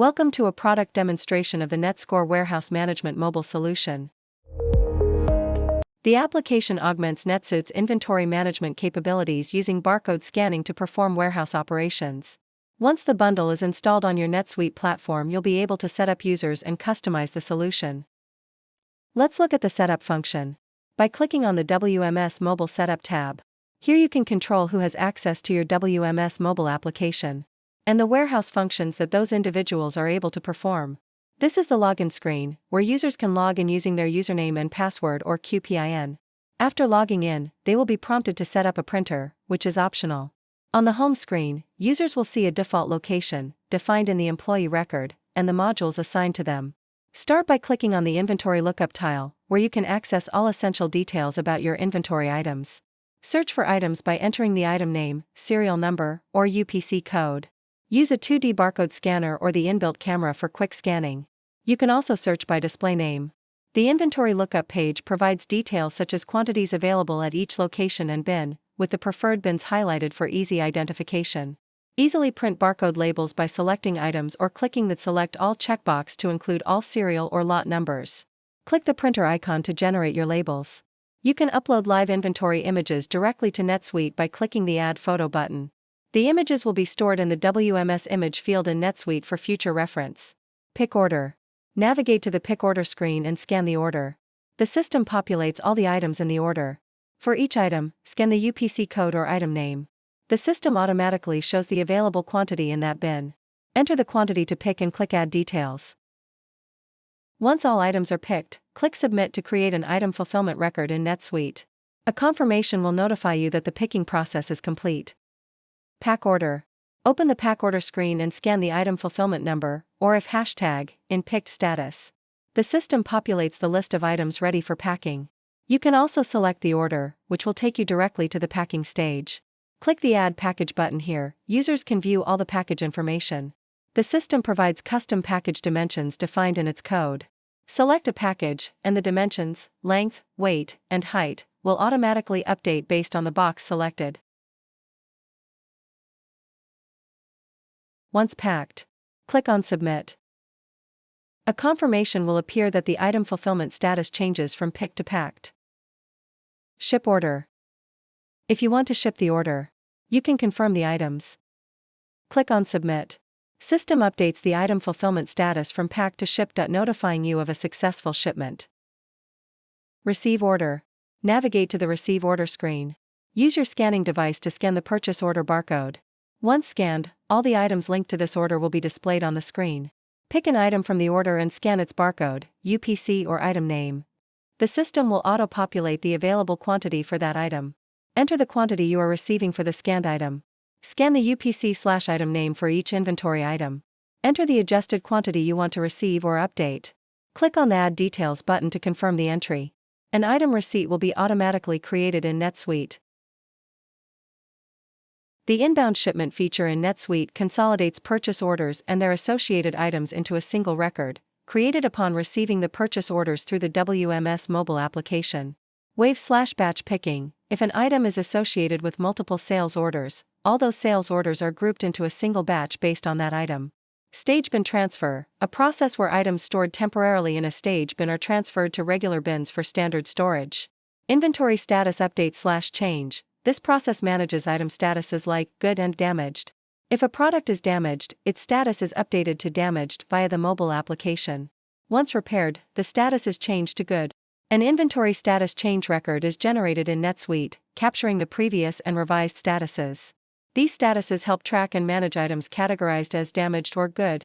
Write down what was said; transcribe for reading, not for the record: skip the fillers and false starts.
Welcome to a product demonstration of the NetScore Warehouse Management Mobile solution. The application augments NetSuite's inventory management capabilities using barcode scanning to perform warehouse operations. Once the bundle is installed on your NetSuite platform, you'll be able to set up users and customize the solution. Let's look at the setup function. By clicking on the WMS Mobile Setup tab, here you can control who has access to your WMS mobile application and the warehouse functions that those individuals are able to perform. This is the login screen, where users can log in using their username and password or QPIN. After logging in, they will be prompted to set up a printer, which is optional. On the home screen, users will see a default location, defined in the employee record, and the modules assigned to them. Start by clicking on the Inventory Lookup tile, where you can access all essential details about your inventory items. Search for items by entering the item name, serial number, or UPC code. Use a 2D barcode scanner or the inbuilt camera for quick scanning. You can also search by display name. The Inventory Lookup page provides details such as quantities available at each location and bin, with the preferred bins highlighted for easy identification. Easily print barcode labels by selecting items or clicking the Select All checkbox to include all serial or lot numbers. Click the printer icon to generate your labels. You can upload live inventory images directly to NetSuite by clicking the Add Photo button. The images will be stored in the WMS image field in NetSuite for future reference. Pick order. Navigate to the pick order screen and scan the order. The system populates all the items in the order. For each item, scan the UPC code or item name. The system automatically shows the available quantity in that bin. Enter the quantity to pick and click Add Details. Once all items are picked, click Submit to create an item fulfillment record in NetSuite. A confirmation will notify you that the picking process is complete. Pack order. Open the pack order screen and scan the item fulfillment number, or if hashtag, in picked status. The system populates the list of items ready for packing. You can also select the order, which will take you directly to the packing stage. Click the Add Package button here. Users can view all the package information. The system provides custom package dimensions defined in its code. Select a package, and the dimensions, length, weight, and height, will automatically update based on the box selected. Once packed, click on Submit. A confirmation will appear that the item fulfillment status changes from picked to packed. Ship order. If you want to ship the order, you can confirm the items. Click on Submit. System updates the item fulfillment status from packed to shipped, notifying you of a successful shipment. Receive order. Navigate to the Receive Order screen. Use your scanning device to scan the purchase order barcode. Once scanned, all the items linked to this order will be displayed on the screen. Pick an item from the order and scan its barcode, UPC or item name. The system will auto-populate the available quantity for that item. Enter the quantity you are receiving for the scanned item. Scan the UPC/item name for each inventory item. Enter the adjusted quantity you want to receive or update. Click on the Add Details button to confirm the entry. An item receipt will be automatically created in NetSuite. The inbound shipment feature in NetSuite consolidates purchase orders and their associated items into a single record, created upon receiving the purchase orders through the WMS mobile application. Wave/batch picking. If an item is associated with multiple sales orders, all those sales orders are grouped into a single batch based on that item. Stage bin transfer, a process where items stored temporarily in a stage bin are transferred to regular bins for standard storage. Inventory status update/change. This process manages item statuses like good and damaged. If a product is damaged, its status is updated to damaged via the mobile application. Once repaired, the status is changed to good. An inventory status change record is generated in NetSuite, capturing the previous and revised statuses. These statuses help track and manage items categorized as damaged or good.